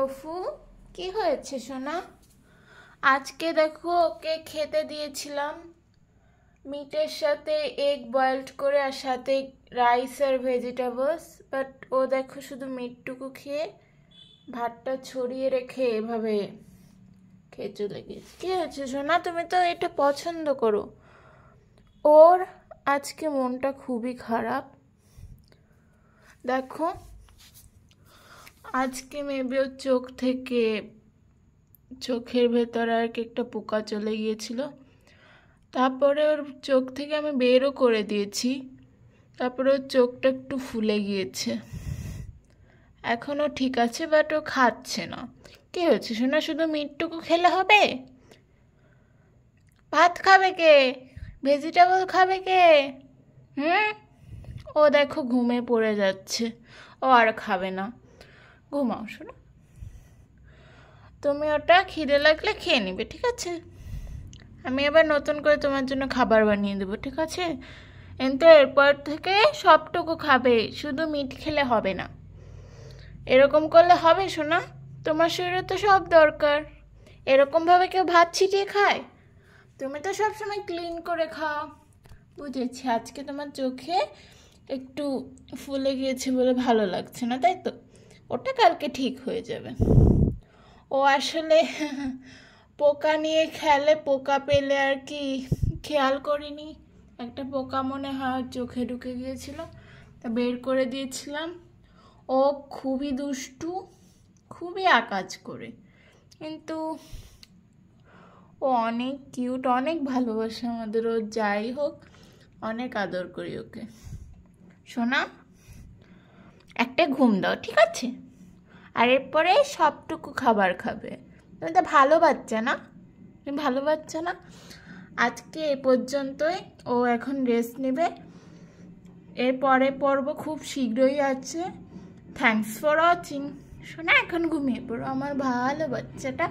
Tofu কি হয়েছে সোনা? আজকে দেখো ওকে খেতে দিয়েছিলাম মিটের সাথে এগ বয়েলড করে আর সাথে রাইস আর ভেজিটেবলস, বাট ও দেখো শুধু মিটটুকু খেয়ে ভাতটা ছড়িয়ে রেখে এভাবে খেয়ে চলে গিয়েছে। কি হয়েছে সোনা? তুমি তো এটা পছন্দ করো। ওর আজকে মনটা খুবই খারাপ। দেখো আজকে মেবি ওর চোখের ভেতরে আর কি একটা পোকা চলে গিয়েছিল। তারপরে ওর চোখ থেকে আমি বেরও করে দিয়েছি। তারপরে ওর চোখটা একটু ফুলে গিয়েছে। এখনও ঠিক আছে, বাট ও খাচ্ছে না। কি হয়েছে শোনা? শুধু মিটটুকু খেলে হবে? ভাত খাবে কে? ভেজিটেবল খাবে কে? ও দেখো ঘুমে পড়ে যাচ্ছে। ও আর খাবে না। ঘুমাও শোনো। তুমি ওটা খিদে লাগলে খেয়ে নিবে, ঠিক আছে? আমি আবার নতুন করে তোমার জন্য খাবার বানিয়ে দেবো, ঠিক আছে? কিন্তু এরপর থেকে সবটুকু খাবে, শুধু মিট খেলে হবে না। এরকম করলে হবে শোনা? তোমার শরীরে তো সব দরকার। এরকমভাবে কেউ ভাত ছিটিয়ে খায়? তুমি তো সবসময় ক্লিন করে খাও। বুঝেছি, আজকে তোমার চোখে একটু ফুলে গিয়েছে বলে ভালো লাগছে না, তাই তো? ওটা কালকে ঠিক হয়ে যাবে। ও আসলে পোকা নিয়ে খেলে, পোকা পেলে আর কি খেয়াল করিনি। একটা পোকা মনে হয় চোখে ঢুকে গিয়েছিল, তা বের করে দিয়েছিলাম। ও খুবই দুষ্টু, খুবই আকাজ করে, কিন্তু ও অনেক কিউট, অনেক ভালোবাসে আমাদের। ও যাই হোক, অনেক আদর করি ওকে। সোনা, একটা ঘুম দাও, ঠিক আছে? আর এরপরে সবটুকু খাবার খাবে। তুমি তো ভালো বাচ্চা না? তুমি ভালো বাচ্চা না? আজকে এ পর্যন্তই। ও এখন রেস্ট নেবে। এর পরে পর্ব খুব শীঘ্রই আছে। Thanks for watching. শোনা, এখন ঘুমিয়ে পড়ো আমার ভালো বাচ্চাটা।